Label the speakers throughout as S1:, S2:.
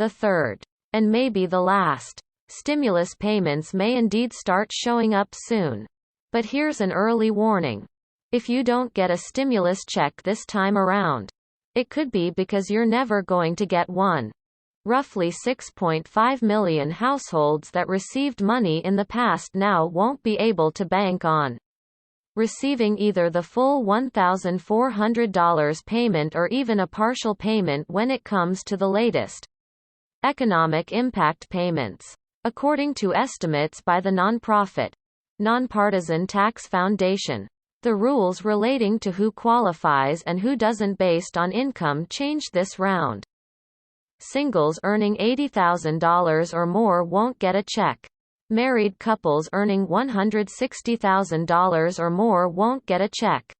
S1: The third, and maybe the last, stimulus payments may indeed start showing up soon. But here's an early warning. If you don't get a stimulus check this time around, it could be because you're never going to get one. Roughly 6.5 million households that received money in the past now won't be able to bank on receiving either the full $1,400 payment or even a partial payment when it comes to the latest economic impact payments. According to estimates by the nonprofit, Nonpartisan Tax Foundation, the rules relating to who qualifies and who doesn't based on income changed this round. Singles earning $80,000 or more won't get a check. Married couples earning $160,000 or more won't get a check.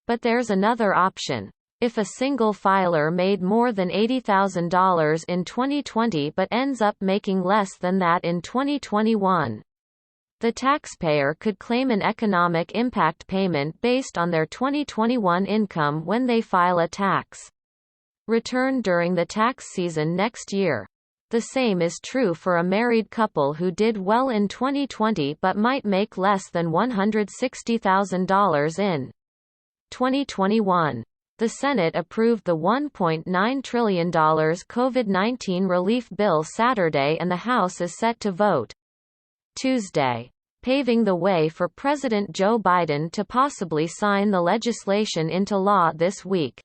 S1: But there's another option. If a single filer made more than $80,000 in 2020 but ends up making less than that in 2021, the taxpayer could claim an economic impact payment based on their 2021 income when they file a tax return during the tax season next year. The same is true for a married couple who did well in 2020 but might make less than $160,000 in 2021. The Senate approved the $1.9 trillion COVID-19 relief bill Saturday and the House is set to vote Tuesday, paving the way for President Joe Biden to possibly sign the legislation into law this week.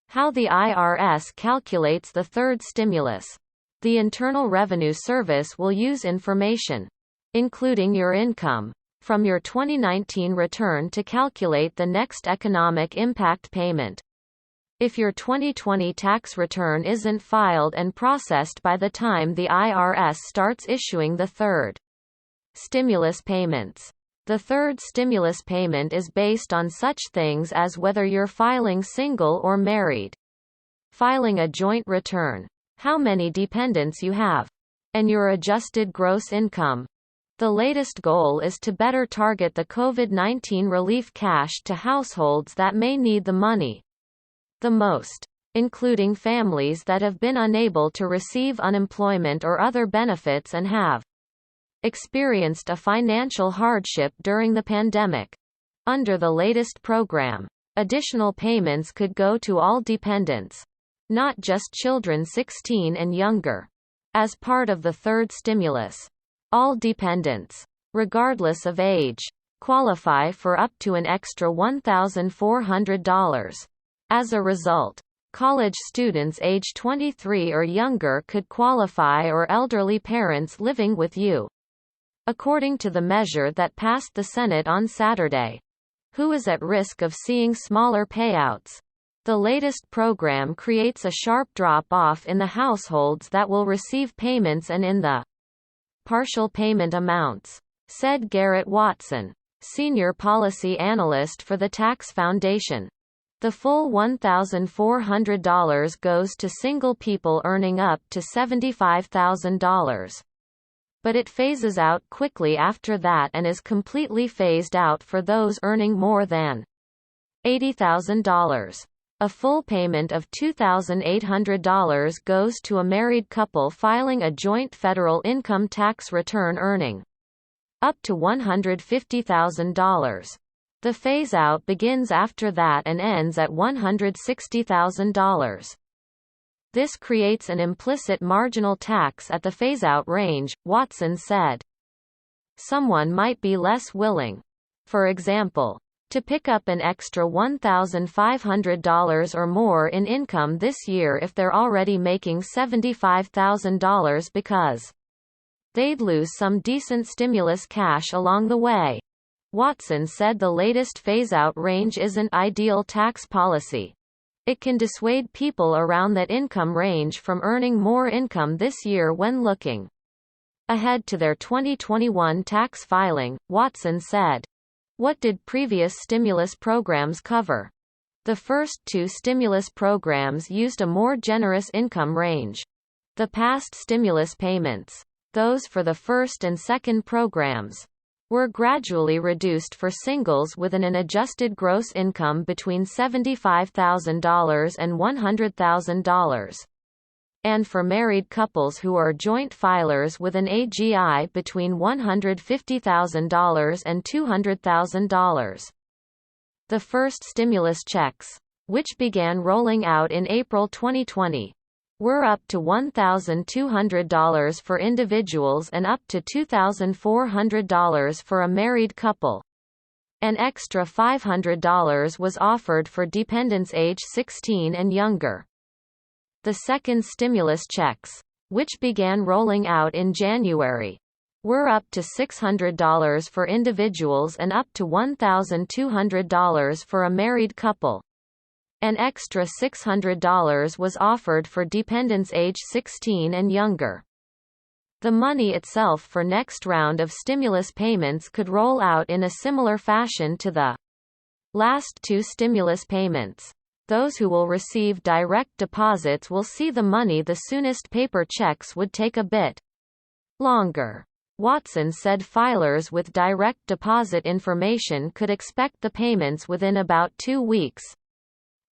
S1: How the IRS calculates the third stimulus. The Internal Revenue Service will use information, including your income, from your 2019 return to calculate the next economic impact payment. If your 2020 tax return isn't filed and processed by the time the IRS starts issuing the third stimulus payments. The third stimulus payment is based on such things as whether you're filing single or married, filing a joint return, how many dependents you have, and your adjusted gross income. The latest goal is to better target the COVID-19 relief cash to households that may need the money the most, including families that have been unable to receive unemployment or other benefits and have experienced a financial hardship during the pandemic. Under the latest program, additional payments could go to all dependents, not just children 16 and younger. As part of the third stimulus, all dependents, regardless of age, qualify for up to an extra $1,400. As a result, college students age 23 or younger could qualify, or elderly parents living with you, according to the measure that passed the Senate on Saturday. Who is at risk of seeing smaller payouts? The latest program creates a sharp drop-off in the households that will receive payments and in the partial payment amounts, said Garrett Watson, senior policy analyst for the Tax Foundation. The full $1,400 goes to single people earning up to $75,000. But it phases out quickly after that and is completely phased out for those earning more than $80,000. A full payment of $2,800 goes to a married couple filing a joint federal income tax return earning up to $150,000. The phase-out begins after that and ends at $160,000. This creates an implicit marginal tax at the phase-out range, Watson said. Someone might be less willing, for example, to pick up an extra $1,500 or more in income this year if they're already making $75,000 because they'd lose some decent stimulus cash along the way. Watson said the latest phase-out range isn't ideal tax policy. It can dissuade people around that income range from earning more income this year when looking ahead to their 2021 tax filing, Watson said. What did previous stimulus programs cover? The first two stimulus programs used a more generous income range. The past stimulus payments, those for the first and second programs, were gradually reduced for singles with an adjusted gross income between $75,000 and $100,000. and for married couples who are joint filers with an AGI between $150,000 and $200,000. The first stimulus checks, which began rolling out in April 2020, were up to $1,200 for individuals and up to $2,400 for a married couple. An extra $500 was offered for dependents age 16 and younger. The second stimulus checks, which began rolling out in January, were up to $600 for individuals and up to $1,200 for a married couple. An extra $600 was offered for dependents age 16 and younger. The money itself for next round of stimulus payments could roll out in a similar fashion to the last two stimulus payments. Those who will receive direct deposits will see the money the soonest. Paper checks would take a bit longer. Watson said filers with direct deposit information could expect the payments within about 2 weeks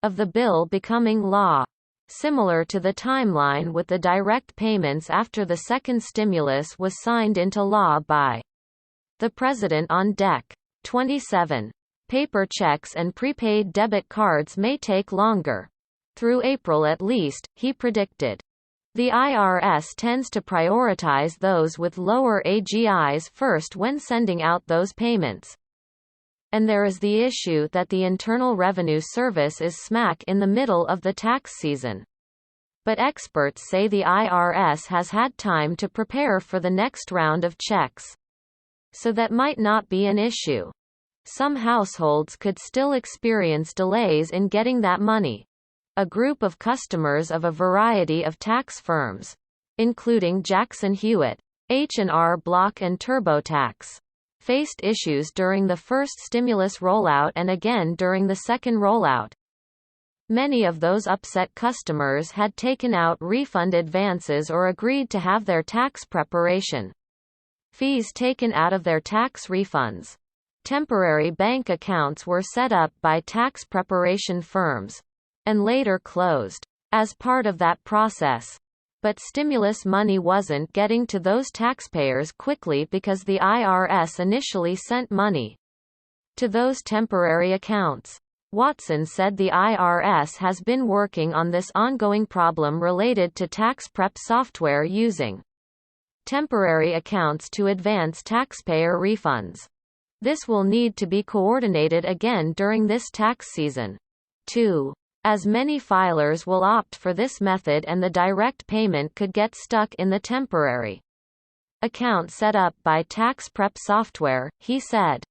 S1: of the bill becoming law, similar to the timeline with the direct payments after the second stimulus was signed into law by the President on Dec. 27. Paper checks and prepaid debit cards may take longer. Through April at least, he predicted. The IRS tends to prioritize those with lower AGIs first when sending out those payments. And there is the issue that the Internal Revenue Service is smack in the middle of the tax season. But experts say the IRS has had time to prepare for the next round of checks. So that might not be an issue. Some households could still experience delays in getting that money. A group of customers of a variety of tax firms, including Jackson Hewitt, H&R Block and TurboTax, faced issues during the first stimulus rollout and again during the second rollout. Many of those upset customers had taken out refund advances or agreed to have their tax preparation fees taken out of their tax refunds. Temporary bank accounts were set up by tax preparation firms and later closed as part of that process. But stimulus money wasn't getting to those taxpayers quickly because the IRS initially sent money to those temporary accounts. Watson said the IRS has been working on this ongoing problem related to tax prep software using temporary accounts to advance taxpayer refunds. This will need to be coordinated again during this tax season, too, as many filers will opt for this method and the direct payment could get stuck in the temporary account set up by tax prep software, he said.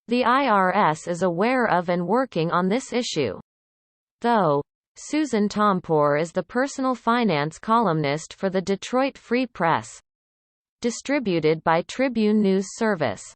S1: The IRS is aware of and working on this issue. Though, Susan Tompour is the personal finance columnist for the Detroit Free Press, distributed by Tribune News Service.